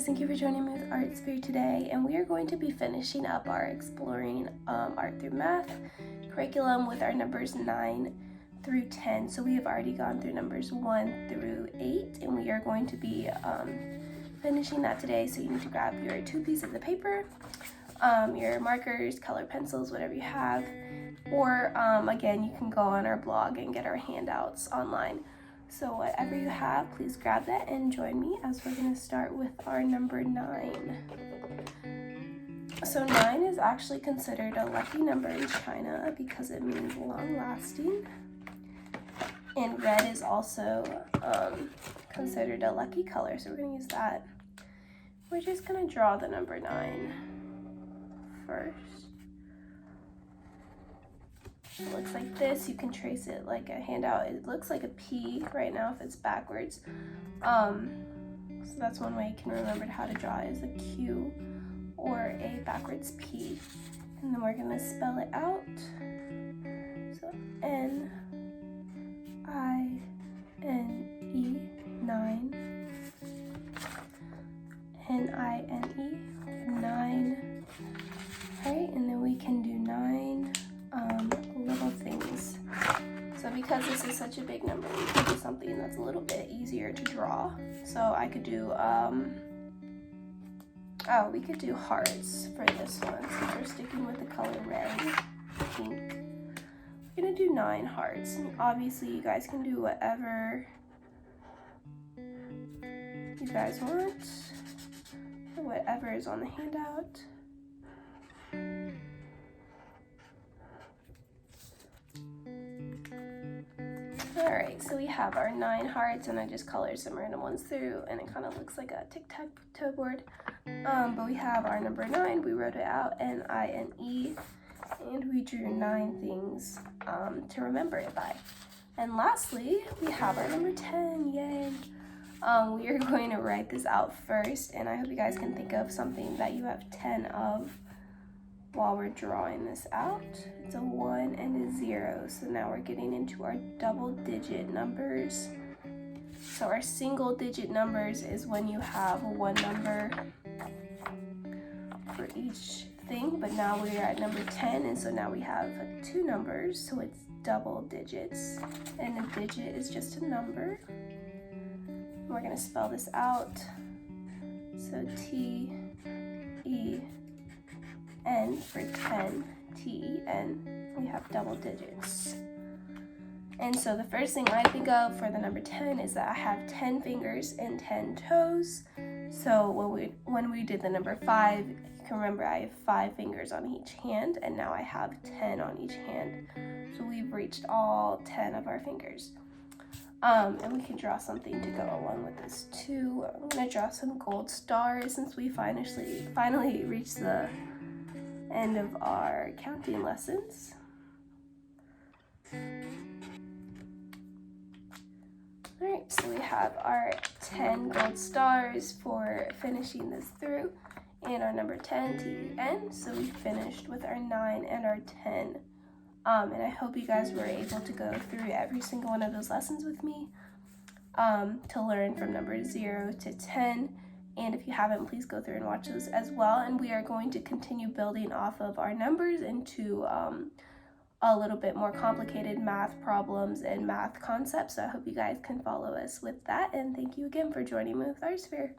thank you for joining me with Art Sphere today, and we are going to be finishing up our Exploring Art Through Math curriculum with our numbers 9 through 10. So we have already gone through numbers 1 through 8, and we are going to be finishing that today. So you need to grab your 2 pieces of paper, your markers, color pencils, whatever you have, or again, you can go on our blog and get our handouts online. So whatever you have, please grab that and join me as we're going to start with our number 9. So 9 is actually considered a lucky number in China because it means long-lasting. And red is also considered a lucky color, so we're going to use that. We're just going to draw the number 9 first. It looks like this. You can trace it like a handout. It looks like a P right now if it's backwards. So that's one way you can remember how to draw is a Q or a backwards P. And then we're going to spell it out. So N-I-N-E, 9. N-I-N-E, 9. Alright, and then we can do 9 little things. So because this is such a big number, we can do something that's a little bit easier to draw. So I could do, we could do hearts for this one. Since we're sticking with the color red, pink. We're gonna do 9 hearts. And obviously you guys can do whatever you guys want, or whatever is on the handout. Alright, so we have our 9 hearts, and I just colored some random ones through, and it kind of looks like a tic-tac-toe board. But we have our number 9, we wrote it out, N-I-N-E, and we drew 9 things to remember it by. And lastly, we have our number 10, yay! We are going to write this out first, and I hope you guys can think of something that you have 10 of while we're drawing this out. It's a 1 and a 0, so now we're getting into our double-digit numbers. So our single-digit numbers is when you have one number for each thing, but now we are at number 10, and so now we have 2 numbers, so it's double digits, and a digit is just a number. We're going to spell this out. So T-E-N for 10, T-E-N, we have double digits. And so the first thing I think of for the number 10 is that I have 10 fingers and 10 toes. So when we did the number 5, you can remember I have 5 fingers on each hand, and now I have 10 on each hand. So we've reached all 10 of our fingers. And we can draw something to go along with this too. I'm gonna draw some gold stars since we finally reached the end of our counting lessons. Alright, so we have our 10 gold stars for finishing this through, and our number 10, T-E-N, so we finished with our 9 and our 10. And I hope you guys were able to go through every single one of those lessons with me to learn from number 0 to 10. And if you haven't, please go through and watch those as well. And we are going to continue building off of our numbers into a little bit more complicated math problems and math concepts. So I hope you guys can follow us with that. And thank you again for joining me with Art Sphere.